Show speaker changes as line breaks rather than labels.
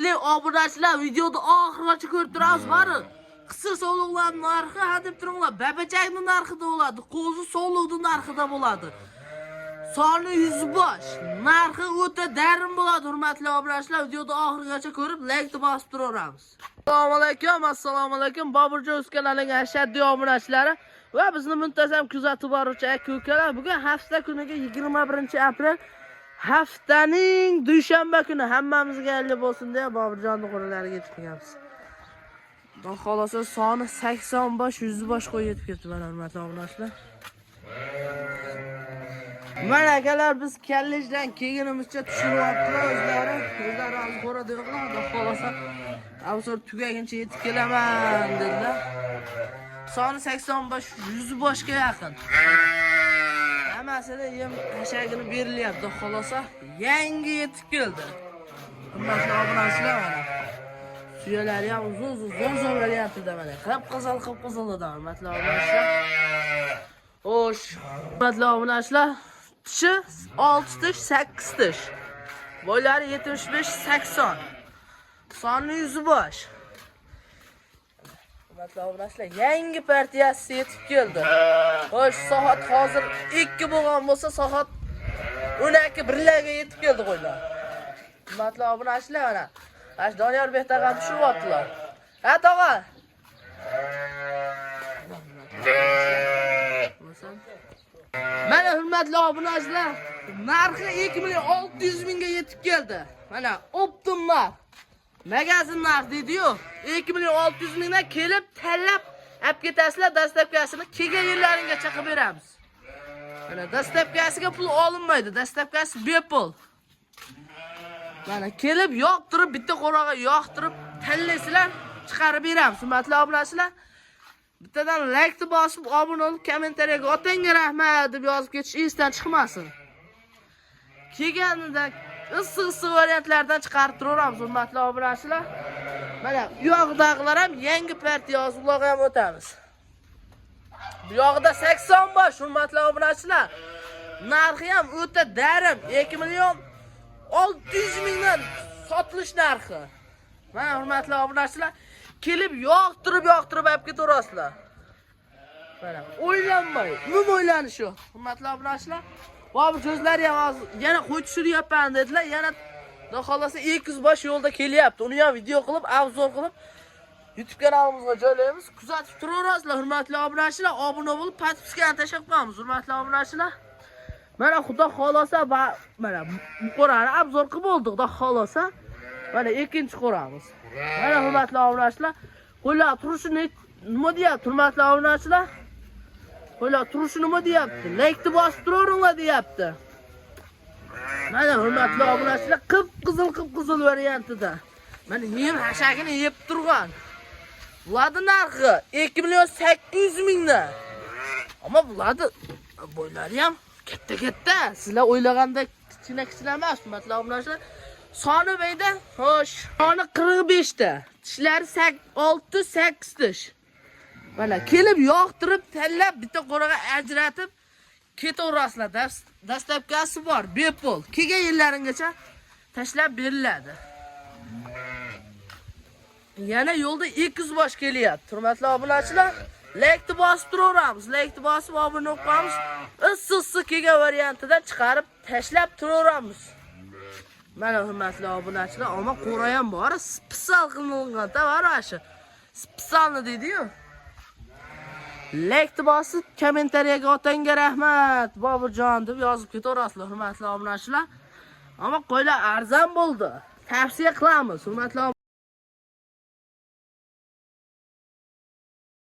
hurmatli obunachilar, videoda oxirigacha ko'rib turasiz, bari. Qisqa sog'liqlarning narxi, ha deb turinglar, babachakning narxida bo'ladi, qo'zi sog'liqning narxida bo'ladi. Soni 100 bosh. Narxi o'ta darin bo'ladi, hurmatli obunachilar. Videoda oxirigacha ko'rib, like bosib turaveramiz. Assalomu alaykum. Boburjon kanalining ashaddiy obunachilari va bizni muntazam kuzatib boruvchi aka-ukalar. Bugun hafta kuniga 21-aprel haftaning dushanba kuni hammamizga xayrli bo'lsin deb Boburjonning qo'llariga yetib kelamiz. Xudo xolasa soni 80 bosh, 100 bosh qo'y yetib ketdi, hurmatli obunachilar. Mana akalar, biz kallejdan kelganimizcha tushiryaptilar o'zlari az ko'radi yo'qlar. Xudo xolasa avsor tugaguncha yetib kelaman dedilar. Soni 80 bosh, 100 boshga yaqin. Hammasida yem hashagini berilyapti, xolosa yangi yetib keldi. Hurmatli obunachilar, mana suyalari ham zo'r beryapti-da, mana qip-qizil edi, hurmatli obunachilar. Xo'sh, hurmatli obunachilar, tishi 6 tish, 8 tish. Boylari 75-80. Soni 100 bosh. Hurmatli obunachilar, yangi partiyasi yetib keldi. Xo'sh, soat hozir 2 bo'lgan bo'lsa, soat 12:01 yetib keldi qo'ylar. Hurmatli obunachilar, mana Doniyor Behtag'am tushyaptilar. Ha, tog'a. Mana hurmatli obunachilar, narxi 2.600 mingga yetib keldi. Mana optim narx. Magazin narx deydi-yu, 2.600 mingdan kelib tanlab olib ketasizlar, dastlabkasini kelgan yerlaringgacha qilib beramiz. Mana dastlabkasiga pul olinmaydi, dastlabkasi bepul. Mana kelib yoqtirib, bitta qo'raga yoqtirib tanlaysizlar, chiqarib beramiz. Hurmatli obunachilar, bittadan like bosib, obuna bo'lib, kommentariyaga otangga rahmat deb yozib ketish esdan chiqmasin. Kelganida issiq variantlardan chiqarib turaveramiz, hurmatli obunachilar. Mana bu yoqdagilar ham yangi partiya yozib, ularga ham o'tamiz. Bu yoqda 80 bosh, hurmatli obunachilar. Narxi ham o'ta darim, 2.600 mingdan sotilish narxi. Mana hurmatli obunachilar, kelib yoqtirib olib ketaverasizlar. Mana o'ylanmay, umuman o'ylanish yo'q. Hurmatli obunachilar, Bobur o'zlari ham yana qo'y tushiryapman dedilar. Yana xudo xolasa 200 bosh yo'lda kelyapti. Uni ham video qilib, obzor qilib YouTube kanalimizga joylaymiz. Kuzatib turaverasizlar, hurmatli obunachilar. Obuna bo'lib, podpiskani tashlab qo'yamiz, hurmatli obunachilar. Mana xudo xolasa mana bu qo'rani obzor qilib bo'ldik, xudo xolasa. Mana ikkinchi qo'ramiz. Mana hurmatli obunachilar, qo'ylar turishini nima deyapti, hurmatli obunachilar? Qo'ylar turishi nima deyapti? Like bosib turaveringlar deyapti. Mana hurmatli obunachilar, qip-qizil variantida. Mana yem hashagini yeb turgan. Bularning narxi 2.800 mingdan. Ammo bularning boylari ham katta. Sizlar o'ylagandek kichkina emas, hurmatli obunachilar. Soni beyda, xo'sh, soni 45 ta. Tishlari 6-8 tish. Mana kelib yoqtirib, tanlab bitta qo'raga ajratib ketaverasizlar. Dastlabkasi bor, bepul. Kelgan yerlaringgacha tashlab beriladi. Yana yo'lda 200 bosh kelyapti. Hurmatli obunachilar, like bosib turaveramiz. Like bosib obuna bo'lamiz. Issiq kelgan variantidan chiqarib tashlab turaveramiz. Mana hurmatli obunachilar, ammo qo'ra ham bor, spesial qilingan tovar ashi. Spesialni deydi-yu. Like bosib, kommentariyaga otangga rahmat, Boburjon deb yozib ketaverasizlar, hurmatli obunachilar. Ammo qo'ylar arzon bo'ldi. Tavsiya qilamiz, hurmatli